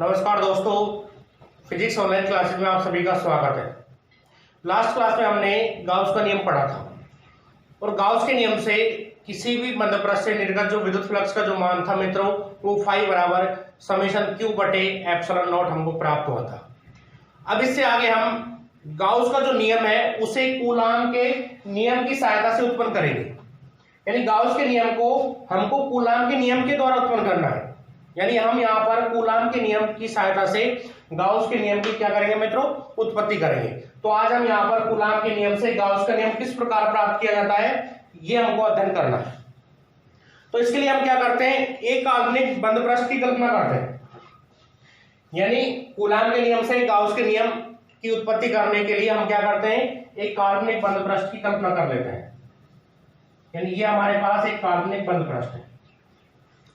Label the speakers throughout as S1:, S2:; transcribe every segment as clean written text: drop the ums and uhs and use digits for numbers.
S1: नमस्कार दोस्तों, physics online classes में आप सभी का स्वागत है। लास्ट क्लास में हमने गाउस का नियम पढ़ा था और गाउस के नियम से किसी भी मध्यप्रस्थ से निर्गत जो विद्युत फ्लक्स का जो मान था मित्रों, वो फाई बराबर समेशन क्यू बटे एप्सिलॉन नॉट हमको प्राप्त हुआ था। अब इससे आगे हम गाउस का जो नियम है उसे कूलाम के नियम की सहायता से उत्पन्न करेंगे। यानी गाउस के नियम को हमको कूलाम के नियम के द्वारा उत्पन्न करना है। यानी हम यहाँ पर कूलाम के नियम की सहायता से गाउस के नियम की क्या करेंगे मित्रों, उत्पत्ति करेंगे। तो आज हम यहाँ पर कूलाम के नियम से गाउस का नियम किस प्रकार प्राप्त किया जाता है, ये हमको अध्ययन करना है। तो इसके लिए हम क्या करते हैं, एक काल्पनिक बंद पृष्ठ की कल्पना करते हैं। यानी कूलाम के नियम से गाउस के नियम की उत्पत्ति करने के लिए हम क्या करते हैं, एक काल्पनिक बंद पृष्ठ की कल्पना कर लेते हैं। यानी ये हमारे पास एक काल्पनिक बंद पृष्ठ है,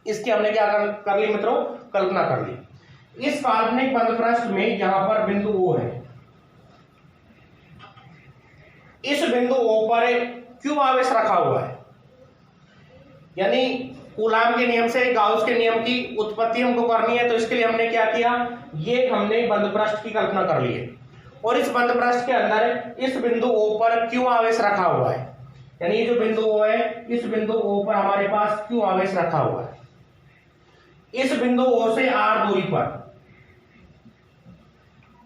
S1: इसकी हमने क्या कर ली मित्रों, कल्पना कर ली। इस काल्पनिक बंद पृष्ठ में यहां पर बिंदु O है। इस बिंदु O पर क्यू आवेश रखा हुआ है। यानी कूलाम के नियम से गाउस के नियम की उत्पत्ति हमको करनी है। तो इसके लिए हमने क्या किया, ये हमने बंद पृष्ठ की कल्पना कर ली है और इस बंद पृष्ठ के अंदर इस बिंदु O पर क्यू आवेश रखा हुआ है। यानी ये जो बिंदु O है, इस बिंदु O पर हमारे पास क्यू आवेश रखा हुआ है। इस बिंदु O से R दूरी पर,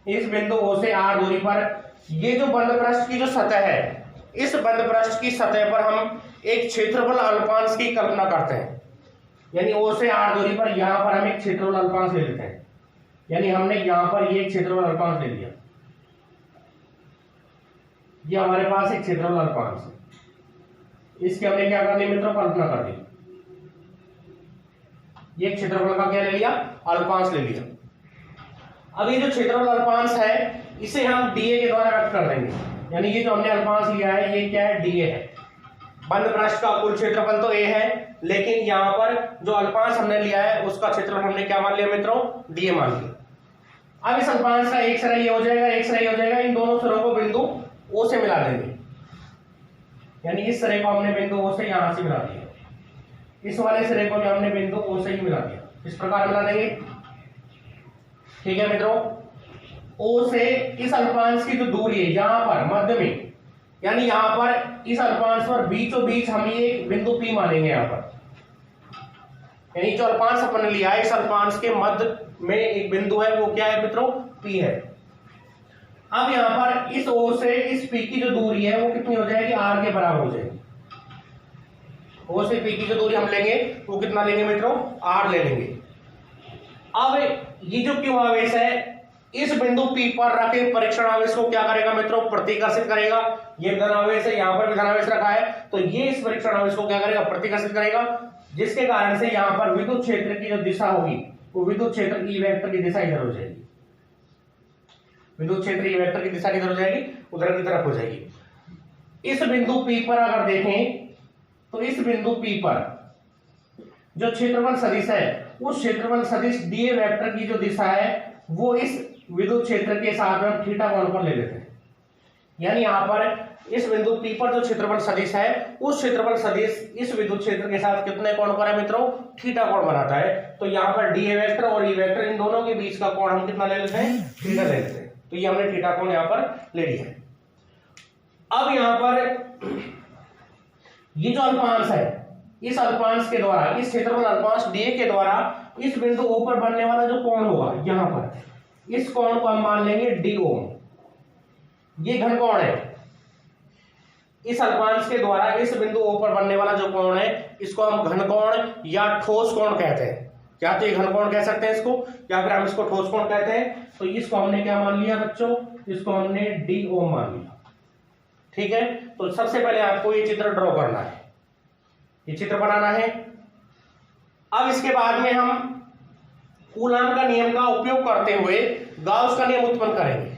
S1: इस बिंदु O से R दूरी पर ये जो बंद पृष्ठ की जो सतह है, इस बंद पृष्ठ की सतह पर हम एक क्षेत्रफल अल्पांश की कल्पना करते हैं। यानी O से R दूरी पर यहां पर हम एक क्षेत्रफल अल्पांश ले लेते हैं। यानी हमने यहां पर ये क्षेत्रफल अल्पांश ले लिया, ये हमारे पास एक क्षेत्रफल अल्पांश है। इसकी हमने क्या कर ली मित्रों, कल्पना कर ली। ये क्षेत्रफल का क्या ले लिया, अल्पांश ले लिया। अब ये जो क्षेत्रफल अल्पांश है इसे हम डीए के द्वारा व्यक्त कर देंगे। यानी ये जो हमने अल्पांश लिया है ये क्या है, डीए है। बंद पृष्ठ का कुल क्षेत्रफल तो ए है, लेकिन यहाँ पर जो अल्पांश हमने लिया है उसका क्षेत्रफल हमने क्या मान लिया मित्रों, डीए मान लिया। अब इस अल्पांश का एक सिरा ये हो जाएगा, एक सिरा ये हो जाएगा। इन दोनों सिरों को बिंदु O से मिला देंगे। यानी इस सिरे को हमने बिंदु O से यहां से मिला दिया, इस वाले सिरे को भी हमने बिंदु O से ही मिला दिया। इस प्रकार मिला देंगे, ठीक है मित्रों। O से इस अल्पांश की जो दूरी है यहां पर मध्य में, यानी यहां पर इस अल्पांश पर बीचों बीच हम ये बिंदु P मानेंगे। यहां पर यानी जो अल्पांश अपन ने लिया है, इस अल्पांश के मध्य में एक बिंदु है, वो क्या है मित्रों, P है। अब यहां पर इस O से इस P की जो दूरी है वो कितनी हो जाएगी, R के बराबर हो जाएगी। O से P की जो दूरी हम लेंगे वो कितना लेंगे मित्रों, R ले लेंगे। अब ये जो Q आवेश है इस बिंदु P पर रखे परीक्षण आवेश को क्या करेगा मित्रों, प्रतिकर्षित करेगा। ये धन आवेश है, यहाँ पर भी धन आवेश रखा है, तो ये इस परीक्षण आवेश को क्या करेगा, प्रतिकर्षित करेगा। जिसके कारण से यहाँ पर विद्युत क्षेत्र की जो दिशा होगी वो विद्युत क्षेत्र E वेक्टर की दिशा इधर हो जाएगी। विद्युत क्षेत्र E वेक्टर की दिशा किधर हो जाएगी, उधर की तरफ हो जाएगी। इस बिंदु P पर अगर देखें तो इस बिंदु P पर जो क्षेत्रफल सदिश है, उस क्षेत्रफल सदिश डीए वेक्टर की जो दिशा है वो इस विद्युत क्षेत्र के साथ में थीटा कोण पर ले लेते हैं। यानी यहाँ पर इस बिंदु P पर जो क्षेत्रफल सदिश है, उस क्षेत्रफल सदिश इस विद्युत क्षेत्र के साथ कितने कोण पर है मित्रों, थीटा कोण बनाता है। तो यहाँ पर डीए वेक्टर और ई वेक्टर इन दोनों के बीच का कोण हम कितना ले लेते हैं, थीटा ले लेते हैं। तो ये हमने थीटा कोण यहाँ पर ले लिया है। अब यहाँ पर ये जो अल्पांश है, इस अल्पांश के द्वारा, इस क्षेत्रफल अल्पांश डीए के द्वारा इस बिंदु O पर बनने वाला जो कोण होगा यहाँ पर, इस कोण को हम मान लेंगे डी ओम। ये घन कोण है। इस अल्पांश के द्वारा इस बिंदु O पर बनने वाला जो कोण है इसको हम घन कोण या ठोस कोण कहते हैं। या तो ये घन कोण कह सकते हैं इसको, या फिर हम इसको ठोस कोण कहते हैं। तो इसको हमने क्या मान लिया बच्चों, इसको हमने डी ओम मान लिया, ठीक है। तो सबसे पहले आपको ये चित्र ड्रॉ करना है, ये चित्र बनाना है। अब इसके बाद में हम कूलाम का नियम का उपयोग करते हुए गाउस का नियम उत्पन्न करेंगे।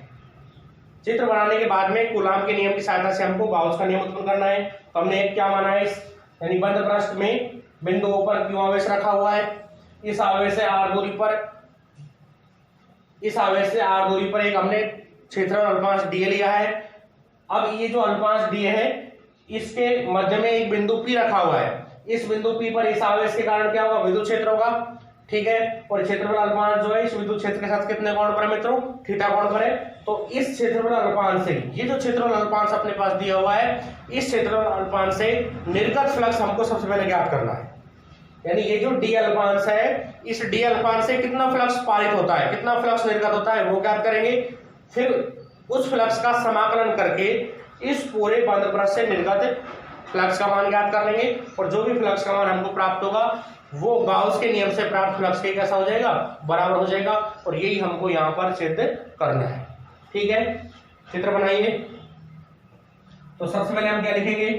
S1: चित्र बनाने के बाद में कूलाम के नियम की सहायता से हमको गाउस का नियम उत्पन्न करना है। तो हमने क्या माना है, यानी बंद पृष्ठ में बिंदु O पर क्यू आवेश रखा हुआ है। इस आवेश से R दूरी पर, इस आवेश से R दूरी पर एक हमने क्षेत्रफल अल्पांश डीए लिया है। अब ये जो अल्पांश डीए है इसके मध्य में एक बिंदु P रखा हुआ है। इस बिंदु P पर इस आवेश के कारण क्या होगा, विद्युत क्षेत्र होगा, ठीक है। और क्षेत्रफल अल्पांश जो है इस विद्युत क्षेत्र के साथ कितने कोण पर है मित्रों, थीटा कोण पर है। तो इस क्षेत्रफल अल्पांश से, ये जो क्षेत्रफल अल्पांश अपने पास दिया हुआ है, इस क्षेत्रफल अल्पांश से निर्गत फ्लक्स हमको सबसे पहले ज्ञात करना है। यानी ये जो डी अल्पांश है, इस डी अल्पांश से कितना फ्लक्स पारित होता है, कितना फ्लक्स निर्गत होता है, वो ज्ञात करेंगे। फिर उस फ्लक्स का समाकलन करके इस पूरे बंद पृष्ठ से निर्गत फ्लक्स का मान ज्ञात कर लेंगे। और जो भी फ्लक्स का मान हमको प्राप्त होगा वो गाउस के नियम से प्राप्त फ्लक्स के कैसा हो जाएगा, बराबर हो जाएगा। और यही हमको यहाँ पर सिद्ध करना है। ठीक है, चित्र बनाइए। तो सबसे पहले हम क्या लिखेंगे,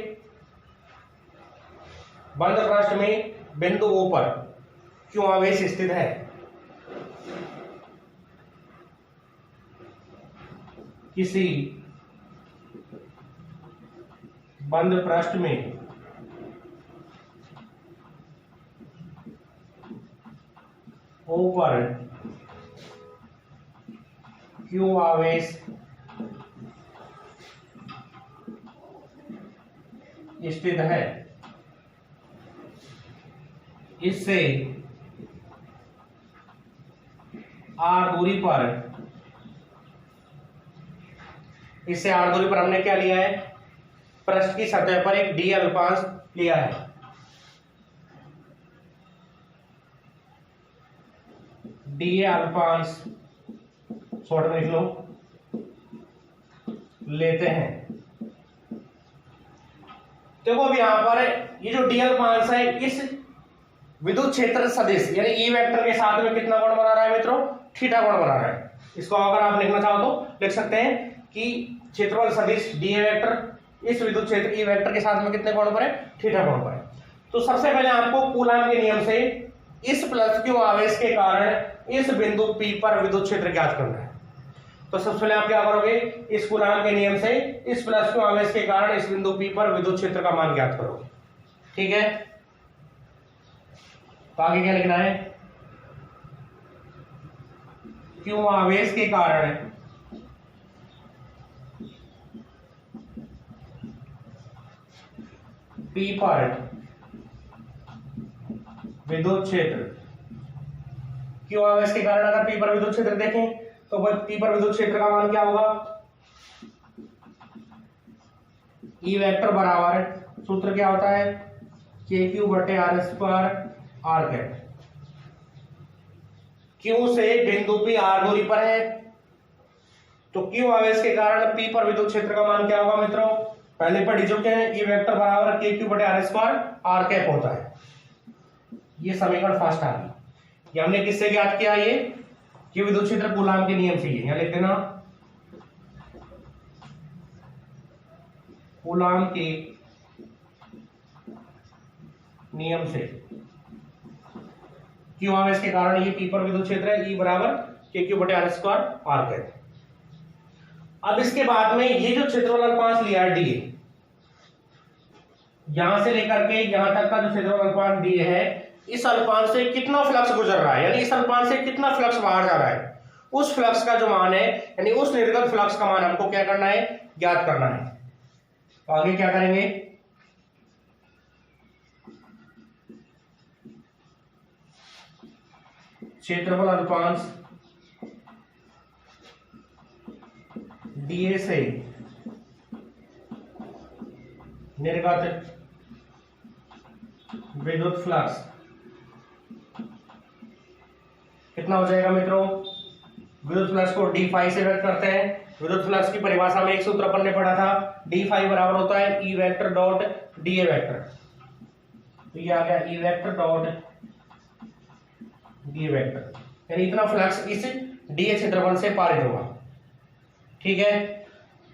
S1: बंद पृष्ठ में बिंदु O पर क्यों आवेश स्थित है, किसी बंद पृष्ठ में O पर क्यों आवेश स्थित है, इससे r दूरी पर, इससे r दूरी पर हमने क्या लिया है, पृष्ठ की सतह पर एक डी अल्पांश लिया है। डी अल्पांश शॉर्ट में लिख लो, लेते हैं। देखो अब यहां पर ये जो डी अल्पांश है इस विद्युत क्षेत्र सदिश यानी ई वेक्टर के साथ में कितना कोण बना रहा है मित्रों, थीटा कोण बना रहा है। इसको अगर आप लिखना चाहो तो लिख सकते हैं कि क्षेत्रफल सदिश डी वेक्टर इस विद्युत क्षेत्र ई वेक्टर के साथ में कितने कोण पर है, थीटा कोण पर है। तो सबसे पहले आपको कूलॉम के नियम से इस प्लस क्यू आवेश के कारण इस बिंदु P पर विद्युत क्षेत्र ज्ञात करना है। तो सबसे पहले आप क्या करोगे, इस कूलॉम के नियम से इस प्लस क्यू आवेश के कारण इस बिंदु P पर विद्युत क्षेत्र का मान ज्ञात करोगे। ठीक है, तो आगे क्या लिखना है, क्यू आवेश के कारण P पर विद्युत क्षेत्र, क्यू आवेश के कारण अगर P पर विद्युत क्षेत्र देखें तो P पर विद्युत क्षेत्र का मान क्या होगा, ई वेक्टर बराबर सूत्र क्या होता है, के क्यू बटे r square r cap. Q से बिंदु P आर दूरी पर है, तो क्यू आवेश के कारण P पर विद्युत क्षेत्र का मान क्या होगा मित्रों, पहले पढ़ चुके हैं, ई वेक्टर बराबर के क्यू बटे आर स्क्वायर आर कैप होता है। ये समीकरण फर्स्ट आ गई। ये हमने किससे ज्ञात किया, ये विद्युत क्षेत्र कूलॉम के नियम से ही है। यहां लिख देना, कूलॉम के नियम से क्यू आवेश के कारण ये P पर विद्युत क्षेत्र है, E बराबर के क्यू बटे आर स्क्वायर आर कैप। अब इसके बाद में ये जो क्षेत्रफल अल्पांश लिया है डी, यहां से लेकर के यहां तक का जो क्षेत्रफल अल्पांश डी है, इस अल्पांश से कितना फ्लक्स गुजर रहा है, यानी इस अल्पांश से कितना फ्लक्स बाहर जा रहा है, उस फ्लक्स का जो मान है यानी उस निर्गत फ्लक्स का मान हमको क्या करना है, ज्ञात करना है। तो आगे क्या करेंगे, क्षेत्रफल अल्पांश डीए से निर्गत विद्युत फ्लक्स कितना हो जाएगा मित्रों, विद्युत फ्लक्स को डी फाई से व्यक्त करते हैं। विद्युत फ्लक्स की परिभाषा में एक सूत्र अपन ने पढ़ा था, डी फाई बराबर होता है E vector dot DA vector. तो ये आ गया E vector dot D vector, यानी इतना फ्लक्स इस डीए क्षेत्रफल से पारित होगा। ठीक है,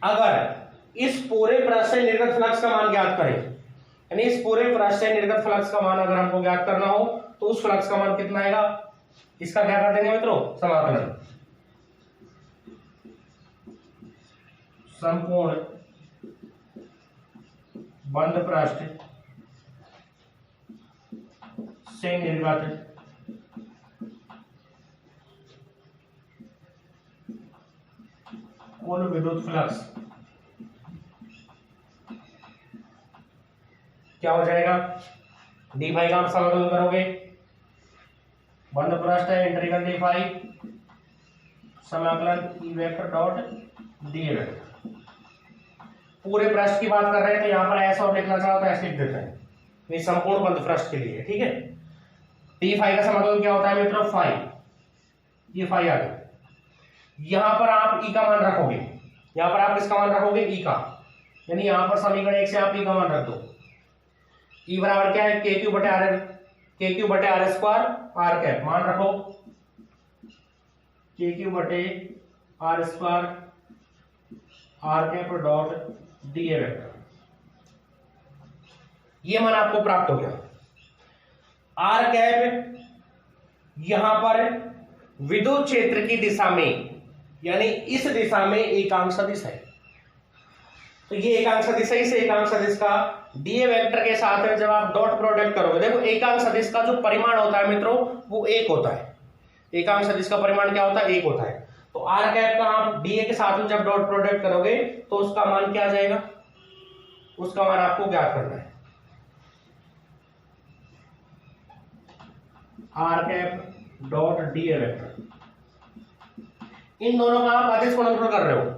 S1: अगर इस पूरे पृष्ठ से निर्गत फ्लक्स का मान ज्ञात करें, यानी इस पूरे पृष्ठ से निर्गत फ्लक्स का मान अगर हमको ज्ञात करना हो तो उस फ्लक्स का मान कितना आएगा, इसका क्या कर देंगे मित्रों, समाकलन। संपूर्ण बंद पृष्ठ से निर्गत कुल विद्युत फ्लक्स क्या हो जाएगा, डी फाई का आप समाकलन करोगे बंद पृष्ठ है, इंटीग्रल डी फाई समाकलन E vector dot D A vector. पूरे पृष्ठ की बात कर रहे हैं तो यहाँ पर ऐसा और लिखना चाहो तो ऐसे लिख देते हैं, ये संपूर्ण बंद पृष्ठ के लिए, ठीक है। डी फाई का समाकलन क्या होता है मित्रों, फाई, ये फाई आ गया। यहां पर आप ई का मान रखोगे, यहां पर आप किसका मान रखोगे, ई का, यानी यहां पर समीकरण 1 से आप ई का मान रख दो। ई बराबर क्या है, के क्यू बटे आर, के क्यू बटे आर स्क्वायर आर कैप, मान रखो के क्यू बटे r square r cap dot D A vector, ये मान आपको प्राप्त हो गया। आर कैप यहां पर विद्युत क्षेत्र की दिशा में, यानी इस दिशा में एकांक सदिश है, तो ये एकांक सदिश है, इस एकांक सदिश का डीए वेक्टर के साथ में जब आप डॉट प्रोडक्ट करोगे, देखो एकांक सदिश का जो परिमाण होता है मित्रों वो 1 होता है। एकांक सदिश का परिमाण क्या होता है, 1 होता है। तो आर कैप का आप डीए के साथ में जब डॉट प्रोडक्ट करोगे तो उसका मान क्या आ जाएगा, उसका मान आपको ज्ञात करना है। R cap dot D A vector, इन दोनों का आप अदिश गुणनफल कर रहे हो।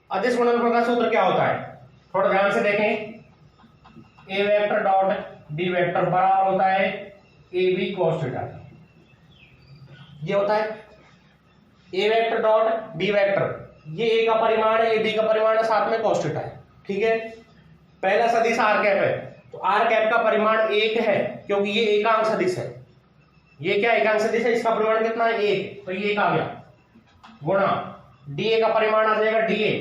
S1: अदिश गुणनफल का सूत्र क्या होता है, थोड़ा ध्यान से देखें। ए वेक्टर डॉट बी वेक्टर बराबर होता है ए बी कॉस थीटा, ये होता है ए वेक्टर डॉट बी वेक्टर, ये ए का परिमाण है, ए बी का परिमाण है, साथ में कॉस थीटा है, ठीक है। पहला सदिश आर कैप है, तो आर कैप का परिमाण 1 है क्योंकि ये एकांक सदिश है। ये क्या एकांक सदिश है, इसका परिमाण कितना है, 1, तो ये 1 आ गया, गुणा डीए का परिमाण आ जाएगा डीए,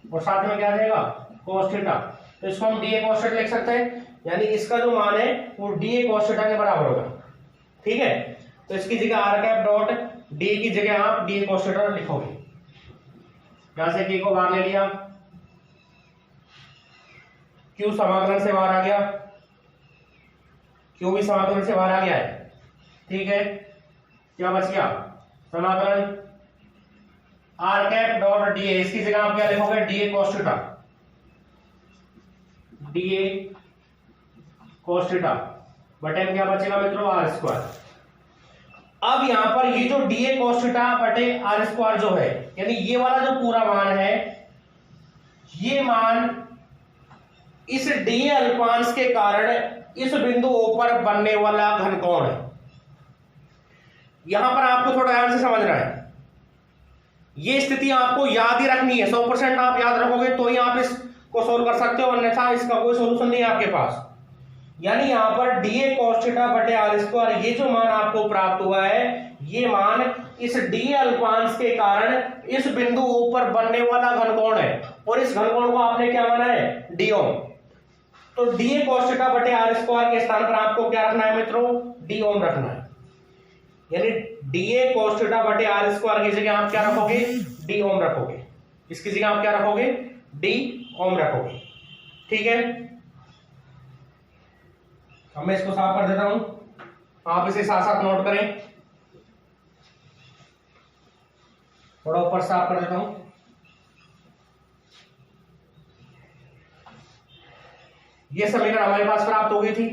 S1: और साथ में क्या आ जाएगा cos थीटा, तो इसको हम डीए cos थीटा लिख सकते हैं, यानी इसका जो मान है वो डीए cos थीटा के बराबर होगा, ठीक है। तो इसकी जगह आर कैप डॉट डीए की जगह आप डीए cos थीटा लिखोगे। यहां से के को बाहर ले लिया, क्यू समाकलन से बाहर आ गया, क्यू भी समाकलन से बाहर आ गया है, ठीक है। क्या बच गया, समाकलन आर कैप डॉट डीए, इसकी जगह आप क्या लिखोगे, DA cos theta, DA cos theta बटे क्या बचेगा मित्रों, आर स्क्वायर। अब यहां पर ये जो डीए cos थीटा बटे आर स्क्वायर जो है, यानी ये वाला जो पूरा मान है, ये मान इस डीए अल्पांश के कारण इस बिंदु O पर बनने वाला घनकोण है। यहां पर आपको थोड़ा ध्यान से समझना है, ये स्थिति आपको याद ही रखनी है, 100% आप याद रखोगे तो ही आप इसको सोल्व कर सकते हो, अन्यथा इसका कोई सोल्यूशन नहीं है आपके पास। यानी यहां पर डीए cos थीटा बटे आर स्क्वायर, ये जो मान आपको प्राप्त हुआ है, ये मान इस डीए अल्पांश के कारण इस बिंदु O पर बनने वाला घनकोण है, और इस घनकोण को आपने क्या माना है, डी ओम। तो डीए cos थीटा बटे आर स्क्वायर के स्थान पर आपको क्या रखना है मित्रों, डी ओम रखना है, यानी डीए cos थीटा बटे आर स्क्वायर की जगह आप क्या रखोगे, डी ओम रखोगे, इसकी जगह आप क्या रखोगे, डी ओम रखोगे, ठीक है। अब मैं इसको साफ कर देता हूं, आप इसे साथ साथ नोट करें, थोड़ा ऊपर साफ कर देता हूं। यह समीकरण हमारे पास प्राप्त हो गई थी,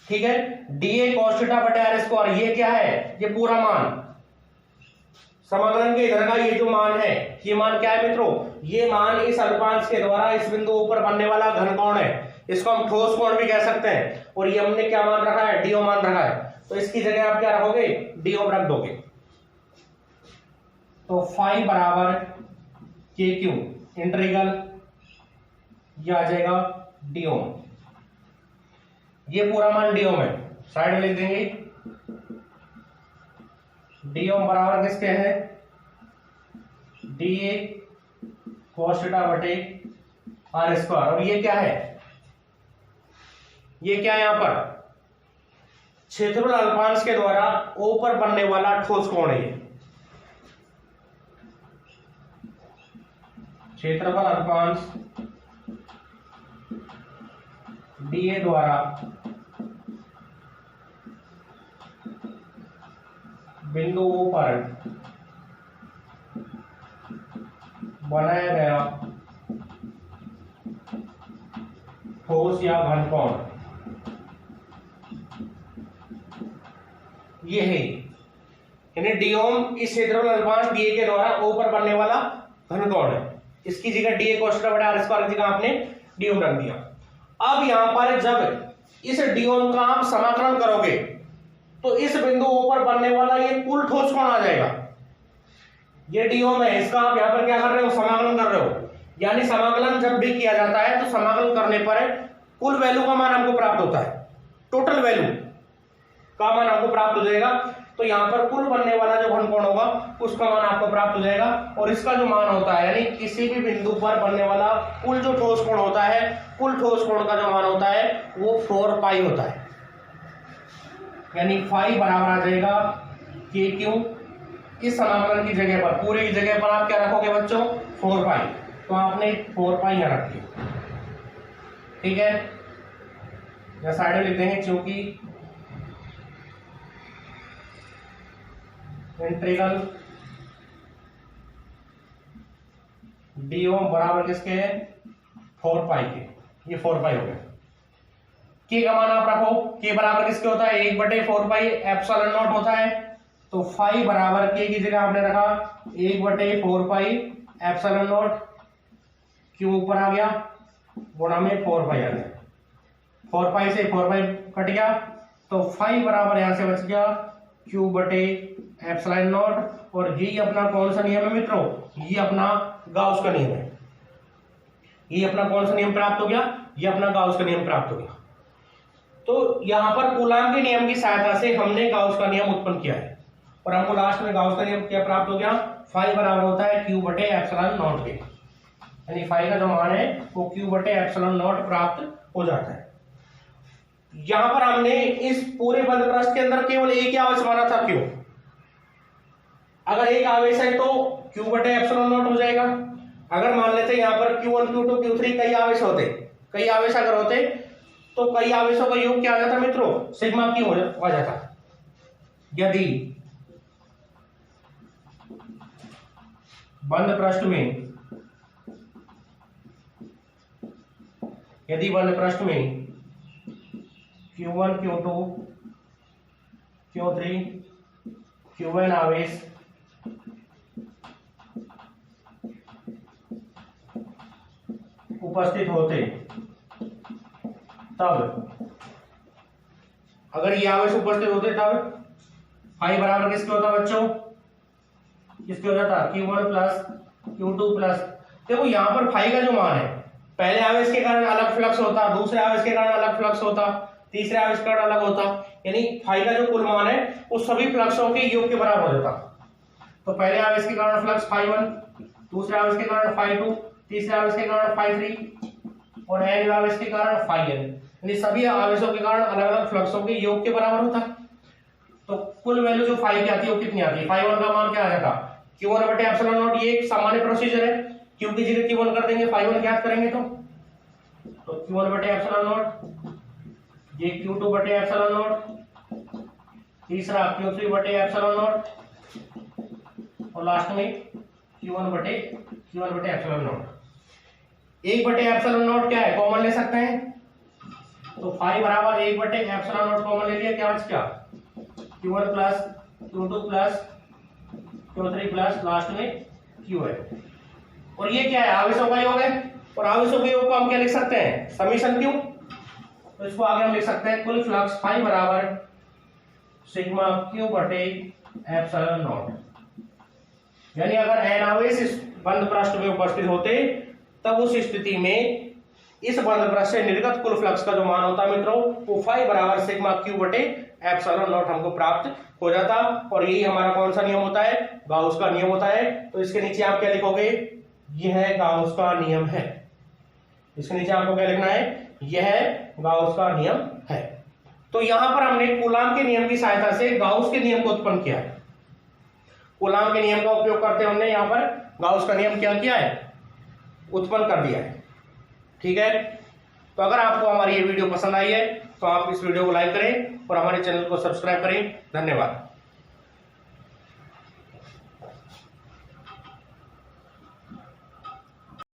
S1: ठीक है। डीए cos थीटा बटे आर स्क्वायर, ये क्या है, ये पूरा मान, समाकलन के इधर का ये जो मान है, ये मान क्या है मित्रों, ये मान इस अल्पांश के द्वारा इस बिंदु ऊपर बनने वाला घनकोण है, इसको हम ठोस कोण भी कह सकते हैं, और ये हमने क्या मान रखा है, डी ओम मान रखा है, तो इसकी जगह आप क्या रखोगे, डी ओम रख दोगे। तो फाई बराबर के क्यू इंटीग्रल, ये आ जाएगा डी ओम, ये पूरा मान डी ओम है, साइड में लिख देंगे, डी ओम बराबर किसके है, डीए cos थीटा बटे आर स्क्वायर, और ये क्या है, ये क्या है, यहां पर क्षेत्रफल अल्पांश के द्वारा O पर बनने वाला ठोस कोण है, क्षेत्रफल अल्पांश डीए द्वारा बिंदु O पर बनाया गया ठोस या घनकोण, ये है, यानी डी ओम इस क्षेत्रफल अल्पांश डीए के द्वारा ओ पर बनने वाला घनकोण है। इसकी जगह डीए cos थीटा बटा आर स्क्वायर की जगह आपने डी ओम रख दिया। अब यहां पर जब इस डी ओम का आप समाकलन करोगे तो इस बिंदु ओ पर बनने वाला ये कुल ठोस कोण आ जाएगा। ये डी ओम है, इसका आप यहां पर क्या कर रहे हो, समाकलन कर रहे हो। यानी समाकलन जब भी किया जाता है तो समाकलन करने पर कुल वैल्यू का मान हमको प्राप्त होता है, टोटल वैल्यू का मान आपको प्राप्त हो जाएगा। तो यहाँ पर कुल बनने वाला जो घनकोण होगा उसका मान आपको प्राप्त हो जाएगा, और इसका जो मान होता है यानी किसी भी बिंदु पर बनने वाला कुल जो ठोस कोण होता है, कुल ठोस कोण का जो मान होता है वो 4 पाई होता है। यानी फाई बराबर आ जाएगा के क्यू, इस समाकलन की जगह पर, पूरी जगह पर आप क्या रखोगे बच्चों, 4 पाई। तो आपने 4 पाई यहाँ रख दिया, ठीक है। या साइड में लिख देंगे क्योंकि इंटीग्रल डी ओम बराबर किसके है, 4 पाई के। ये 4 पाई हो गया। के का मान आप रखो, के बराबर किसके होता है, 1/4 पाई एप्सिलॉन नॉट होता है। तो फाई बराबर के की जगह आपने रखा 1/4 पाई एप्सिलॉन नॉट, क्यों ऊपर आ गया गुणा में 4 पाई आ गया। 4 पाई से 4 पाई कट गया, तो फाई बराबर यहां से बच गया क्यू बटे एप्सिलॉन नॉट। और ये अपना कौन सा नियम है मित्रों, ये अपना गाउस का नियम है। ये अपना कौन सा नियम प्राप्त हो गया, ये अपना गाउस का नियम प्राप्त हो गया। तो यहां पर कूलाम के नियम की सहायता से हमने गाउस का नियम उत्पन्न किया है, और हमको लास्ट में गाउस का नियम क्या प्राप्त हो गया, फाई बराबर होता है क्यू बटे एप्सिलॉन नॉट के। यानी फाई का जो मान है वो क्यू बटे एप्सिलॉन नॉट प्राप्त हो जाता है। यहां पर हमने इस पूरे बंद पृष्ठ के अंदर केवल एक ही आवेश माना था, क्यों, अगर एक आवेश है तो क्यू बटे एप्सिलॉन नॉट हो जाएगा। अगर मान लेते यहाँ पर Q1 Q2 Q3 कई आवेश होते, कई आवेश अगर होते तो कई आवेशों का योग क्या आ जाता मित्रों, सिग्मा क्यू हो जाता। यदि बंद पृष्ठ में, यदि बंद पृष्ठ में Q1 Q2 Q3 Q1 आवेश उपस्थित होते, तब अगर ये आवेश उपस्थित होते तब फाई बराबर किसके होता बच्चों, किसके हो जाता, Q1 प्लस Q2 प्लस। देखो यहाँ पर फाई का जो मान है, पहले आवेश के कारण अलग फ्लक्स होता, दूसरे आवेश के कारण अलग फ्लक्स होता, तीसरे आवेश के कारण अलग होता। यानी फाई का जो कुल मान है वो सभी फ्लक्सों के योग के बराबर हो जाता। तो पहले आवेश के कारण फ्लक्स φ1, दूसरे आवेश के कारण φ2, तीसरे आवेश के कारण φ3 और n आवेश के कारण φn। यानी सभी आवेशों के कारण अलग अलग फ्लक्सों के योग के बराबर होता। तो कुल वैल्यू जो फाई की आती है वो कितनी आती है, φ1 का मान क्या आ जाता, Q1 बटे एप्सिलॉन नॉट। ये एक सामान्य प्रोसीजर है, क्यू की जगह Q1 कर देंगे, φ1 ज्ञात करेंगे। तो Q1 बटे एप्सिलॉन नॉट, ये Q2 बटे एप्सिलॉन नॉट, तीसरा Q3 बटे एप्सिलॉन नॉट, और लास्ट में Q1 बटे एप्सिलॉन नॉट। 1 बटे एप्सिलॉन नॉट क्या है, कॉमन ले सकते हैं। तो फाई बराबर 1 बटे एप्सिलॉन नॉट कॉमन ले लिया, क्या बच गया, Q1 plus Q2 plus Q3 plus last में Q है। और ये क्या है, आवेशों का योग है, और आवेशों के योग को हम क्या लिख सकते हैं, समीशन क्यू। तो इसको आगे हम लिख सकते हैं कुल फ्लक्स फाई बराबर सिग्मा क्यू बटे एप्सिलॉन नॉट। यानी अगर n आवेश इस बंद पृष्ठ में उपस्थित होते तब उस स्थिति में इस बंद पृष्ठ से निर्गत कुल फ्लक्स का जो मान होता है मित्रों वो फाई बराबर सिग्मा क्यू बटे एप्सिलॉन नॉट हमको प्राप्त हो जाता। और यही हमारा कौन सा नियम होता है, गाउस का नियम होता है। तो इसके नीचे आप क्या लिखोगे, यह गाउस का नियम है। इसके नीचे आपको क्या लिखना है, यह गाउस का नियम है। तो यहां पर हमने कूलाम के नियम की सहायता से गाउस के नियम को उत्पन्न किया है। कूलाम के नियम का उपयोग करते हमने यहां पर गाउस का नियम क्या किया है, उत्पन्न कर दिया है। ठीक है, तो अगर आपको हमारी ये वीडियो पसंद आई है तो आप इस वीडियो को लाइक करें और हमारे चैनल को सब्सक्राइब करें। धन्यवाद।